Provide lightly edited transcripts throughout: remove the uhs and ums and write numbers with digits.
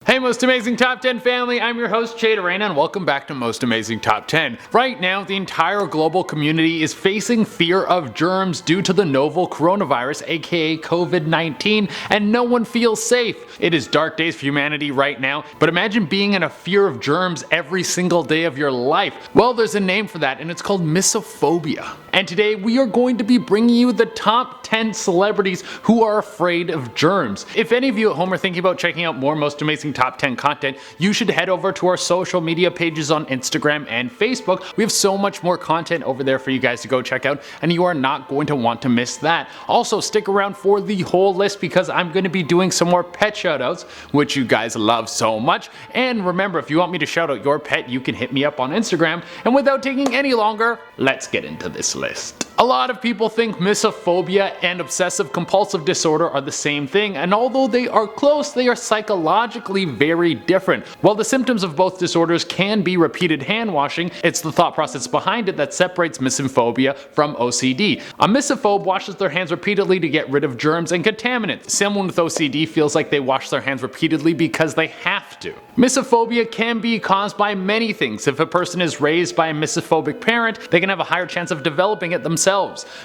Hey Most Amazing Top 10 family, I'm your host Jade Arena and welcome back to Most Amazing Top 10. Right now, the entire global community is facing fear of germs due to the novel coronavirus, aka COVID-19, and no one feels safe. It is dark days for humanity right now, but imagine being in a fear of germs every single day of your life. Well, there's a name for that and it's called Mysophobia. And today we are going to be bringing you the top 10 celebrities who are afraid of germs. If any of you at home are thinking about checking out more Most Amazing Top 10 content, you should head over to our social media pages on Instagram and Facebook. We have so much more content over there for you guys to go check out, and you are not going to want to miss that. Also, stick around for the whole list because I'm going to be doing some more pet shoutouts, which you guys love so much. And remember, if you want me to shout out your pet, you can hit me up on Instagram. And without taking any longer, let's get into this list. A lot of people think mysophobia and obsessive-compulsive disorder are the same thing, and although they are close, they are psychologically very different. While the symptoms of both disorders can be repeated hand washing, it's the thought process behind it that separates mysophobia from OCD. A mysophobe washes their hands repeatedly to get rid of germs and contaminants. Someone with OCD feels like they wash their hands repeatedly because they have to. Mysophobia can be caused by many things. If a person is raised by a mysophobic parent, they can have a higher chance of developing it themselves.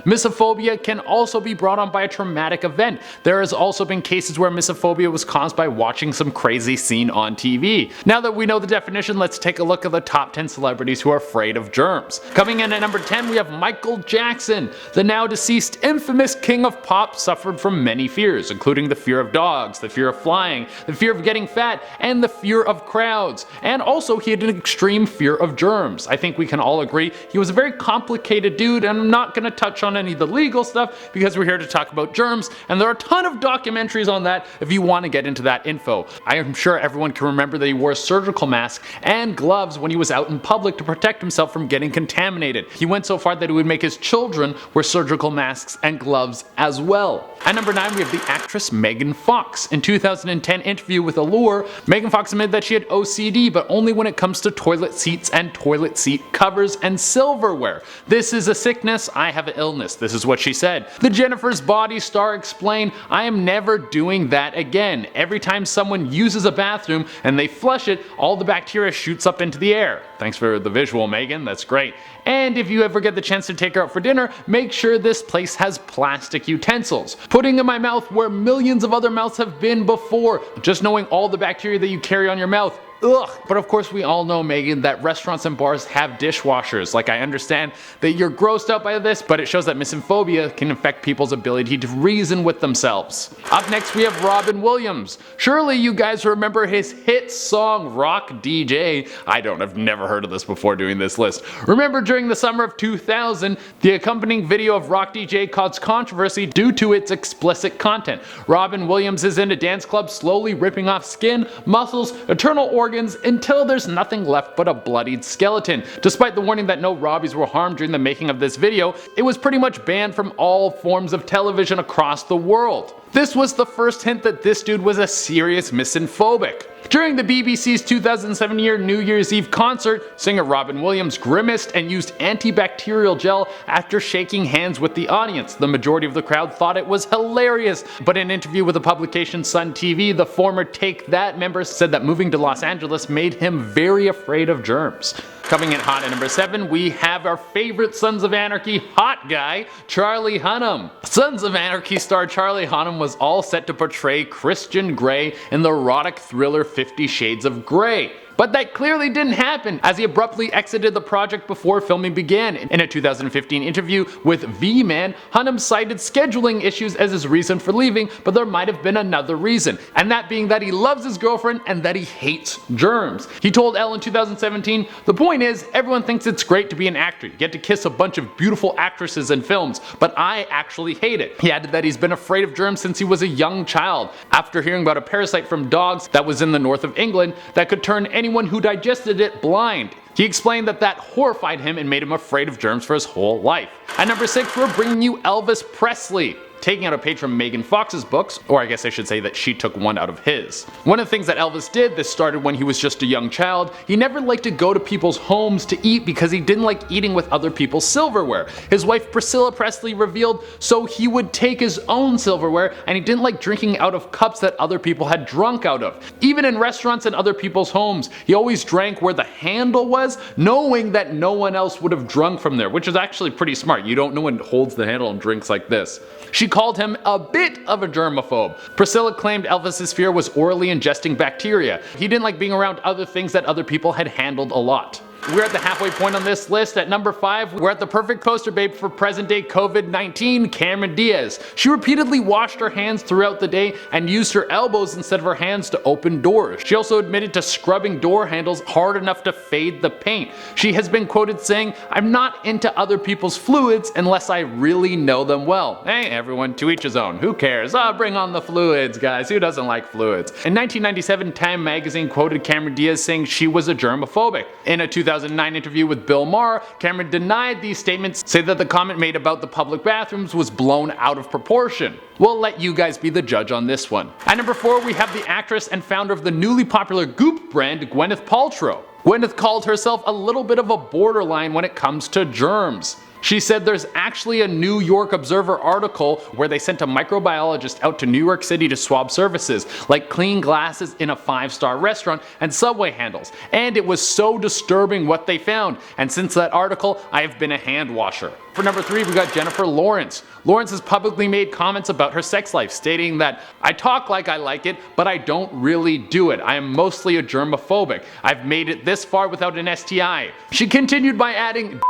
Mysophobia can also be brought on by a traumatic event. There has also been cases where mysophobia was caused by watching some crazy scene on TV. Now that we know the definition, let's take a look at the top 10 celebrities who are afraid of germs. Coming in at number 10, we have Michael Jackson. The now deceased infamous king of pop suffered from many fears, including the fear of dogs, the fear of flying, the fear of getting fat, and the fear of crowds. And also he had an extreme fear of germs. I think we can all agree he was a very complicated dude, and I'm not going to touch on any of the legal stuff because we're here to talk about germs, and there are a ton of documentaries on that if you want to get into that info. I am sure everyone can remember that he wore a surgical mask and gloves when he was out in public to protect himself from getting contaminated. He went so far that he would make his children wear surgical masks and gloves as well. At number 9, we have the actress Megan Fox. In 2010 interview with Allure, Megan Fox admitted that she had OCD, but only when it comes to toilet seats and toilet seat covers and silverware. This is a sickness, I have an illness. This is what she said. The Jennifer's Body star explained, "I am never doing that again. Every time someone uses a bathroom and they flush it, all the bacteria shoots up into the air." Thanks for the visual, Megan, that's great. And if you ever get the chance to take her out for dinner, make sure this place has plastic utensils. Putting in my mouth where millions of other mouths have been before. Just knowing all the bacteria that you carry on your mouth. Ugh. But of course we all know, Megan, that restaurants and bars have dishwashers. Like, I understand that you're grossed out by this, but it shows that mysophobia can affect people's ability to reason with themselves. Up next we have Robin Williams. Surely you guys remember his hit song Rock DJ. I've never heard of this before doing this list. Remember during the summer of 2000, the accompanying video of Rock DJ caused controversy due to its explicit content. Robin Williams is in a dance club slowly ripping off skin, muscles, internal organs, until there's nothing left but a bloodied skeleton. Despite the warning that no Robbies were harmed during the making of this video, it was pretty much banned from all forms of television across the world. This was the first hint that this dude was a serious misanthropic. During the BBC's 2007 New Year's Eve concert, singer Robin Williams grimaced and used antibacterial gel after shaking hands with the audience. The majority of the crowd thought it was hilarious, but in an interview with the publication Sun TV, the former Take That member said that moving to Los Angeles made him very afraid of germs. Coming in hot at number 7, we have our favorite Sons of Anarchy hot guy, Charlie Hunnam. Sons of Anarchy star Charlie Hunnam was all set to portray Christian Grey in the erotic thriller 50 Shades of Grey. But that clearly didn't happen, as he abruptly exited the project before filming began. In a 2015 interview with V-Man, Hunnam cited scheduling issues as his reason for leaving, but there might have been another reason, and that being that he loves his girlfriend and that he hates germs. He told Elle in 2017, "The point is, everyone thinks it's great to be an actor. You get to kiss a bunch of beautiful actresses in films, but I actually hate it." He added that he's been afraid of germs since he was a young child, after hearing about a parasite from dogs that was in the north of England that could turn anyone who digested it blind. He explained that horrified him and made him afraid of germs for his whole life. At number 6, we're bringing you Elvis Presley. taking out a page from Megan Fox's books, or I guess I should say that she took one out of his. One of the things that Elvis did, this started when he was just a young child, he never liked to go to people's homes to eat because he didn't like eating with other people's silverware. His wife Priscilla Presley revealed so he would take his own silverware, and he didn't like drinking out of cups that other people had drunk out of. Even in restaurants and other people's homes, he always drank where the handle was, knowing that no one else would have drunk from there, which is actually pretty smart. You don't know when it holds the handle and drinks like this. She called him a bit of a germaphobe. Priscilla claimed Elvis's fear was orally ingesting bacteria. He didn't like being around other things that other people had handled a lot. We're at the halfway point on this list. At number 5, we're at the perfect poster babe for present day COVID-19, Cameron Diaz. She repeatedly washed her hands throughout the day and used her elbows instead of her hands to open doors. She also admitted to scrubbing door handles hard enough to fade the paint. She has been quoted saying, "I'm not into other people's fluids unless I really know them well." Hey, everyone, to each his own. Who cares? Bring on the fluids, guys. Who doesn't like fluids? In 1997, Time magazine quoted Cameron Diaz saying she was a germophobic. In a 2009 interview with Bill Maher, Cameron denied these statements, saying that the comment made about the public bathrooms was blown out of proportion. We'll let you guys be the judge on this one. At number 4, we have the actress and founder of the newly popular Goop brand, Gwyneth Paltrow. Gwyneth called herself a little bit of a borderline when it comes to germs. She said there's actually a New York Observer article where they sent a microbiologist out to New York City to swab surfaces, like clean glasses in a 5-star restaurant and subway handles, and it was so disturbing what they found, and since that article, I have been a hand washer. For number 3, we got Jennifer Lawrence. Lawrence has publicly made comments about her sex life, stating that, "I talk like I like it, but I don't really do it. I am mostly a germophobic. I've made it this far without an STI." She continued by adding,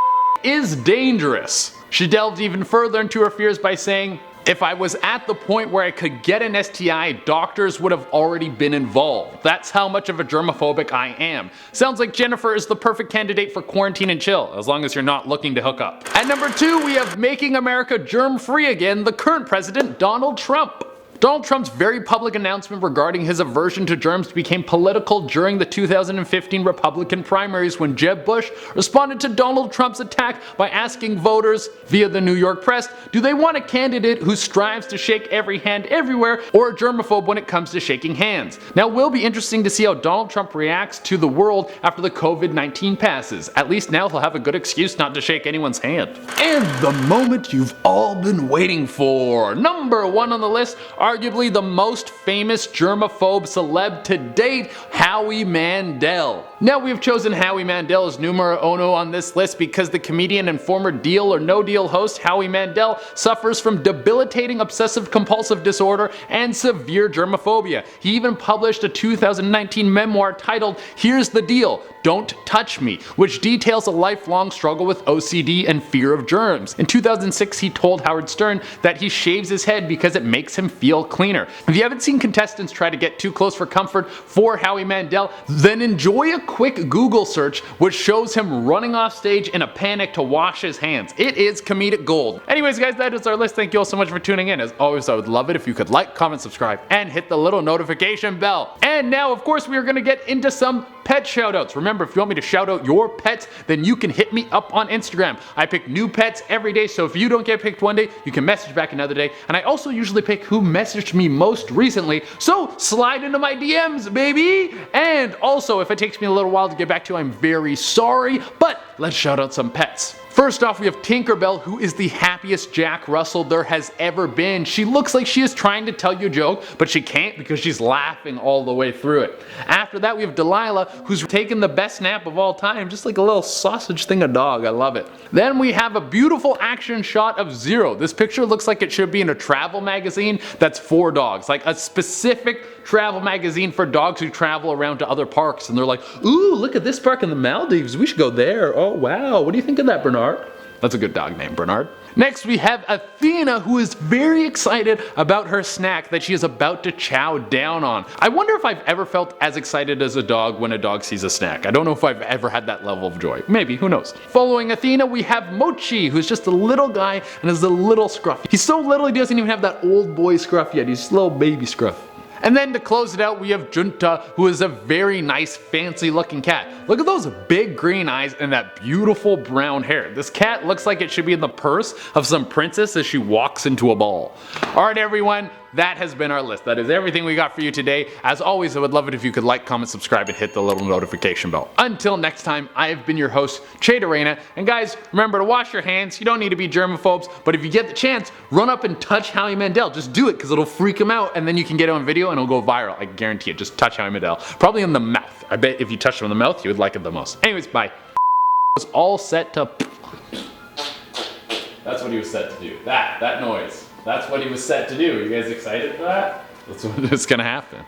"is dangerous." She delved even further into her fears by saying, "If I was at the point where I could get an STI, doctors would have already been involved. That's how much of a germophobic I am." Sounds like Jennifer is the perfect candidate for quarantine and chill, as long as you're not looking to hook up. At number 2, we have making America germ-free again, the current president, Donald Trump. Donald Trump's very public announcement regarding his aversion to germs became political during the 2015 Republican primaries when Jeb Bush responded to Donald Trump's attack by asking voters, via the New York Press, do they want a candidate who strives to shake every hand everywhere or a germaphobe when it comes to shaking hands? Now, it will be interesting to see how Donald Trump reacts to the world after the COVID-19 passes. At least now he'll have a good excuse not to shake anyone's hand. And the moment you've all been waiting for. Number 1 on the list, arguably the most famous germaphobe celeb to date, Howie Mandel. Now, we have chosen Howie Mandel as numero uno on this list because the comedian and former Deal or No Deal host Howie Mandel suffers from debilitating obsessive-compulsive disorder and severe germophobia. He even published a 2019 memoir titled Here's the Deal, Don't Touch Me, which details a lifelong struggle with OCD and fear of germs. In 2006, he told Howard Stern that he shaves his head because it makes him feel cleaner. If you haven't seen contestants try to get too close for comfort for Howie Mandel, then enjoy a quick Google search which shows him running off stage in a panic to wash his hands. It is comedic gold. Anyways, guys, that is our list. Thank you all so much for tuning in. As always, I would love it if you could like, comment, subscribe, and hit the little notification bell. And now, of course, we are going to get into some pet shoutouts. Remember, if you want me to shout out your pets, then you can hit me up on Instagram. I pick new pets every day, so if you don't get picked one day, you can message back another day. And I also usually pick who messaged me most recently, so slide into my DMs, baby! And also, if it takes me a little while to get back to you, I'm very sorry, but let's shout out some pets. First off, we have Tinkerbell, who is the happiest Jack Russell there has ever been. She looks like she is trying to tell you a joke, but she can't because she's laughing all the way through it. After that, we have Delilah, who's taken the best nap of all time, just like a little sausage thing of dog. I love it. Then we have a beautiful action shot of Zero. This picture looks like it should be in a travel magazine that's for dogs, like a specific travel magazine for dogs who travel around to other parks, and they're like, ooh, look at this park in the Maldives, we should go there. Oh wow, what do you think of that, Bernard? That's a good dog name, Bernard. Next, we have Athena, who is very excited about her snack that she is about to chow down on. I wonder if I've ever felt as excited as a dog when a dog sees a snack. I don't know if I've ever had that level of joy. Maybe, who knows. Following Athena, we have Mochi, who's just a little guy and is a little scruffy. He's so little he doesn't even have that old boy scruff yet. He's just a little baby scruff. And then to close it out, we have Junta, who is a very nice, fancy looking cat. Look at those big green eyes and that beautiful brown hair. This cat looks like it should be in the purse of some princess as she walks into a ball. Alright everyone, that has been our list. That is everything we got for you today. As always, I would love it if you could like, comment, subscribe, and hit the little notification bell. Until next time, I have been your host, Chedarena. And guys, remember to wash your hands. You don't need to be germaphobes, but if you get the chance, run up and touch Howie Mandel. Just do it, because it'll freak him out, and then you can get it on video and it'll go viral. I guarantee it. Just touch Howie Mandel. Probably in the mouth. I bet if you touched him in the mouth, you would like it the most. Anyways, bye. Was all set to... That's what he was set to do. That noise. That's what he was set to do. Are you guys excited for that? That's what is gonna happen.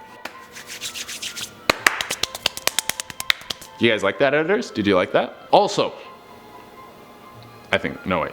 You guys like that, editors? Did you like that? Also, I think, no wait.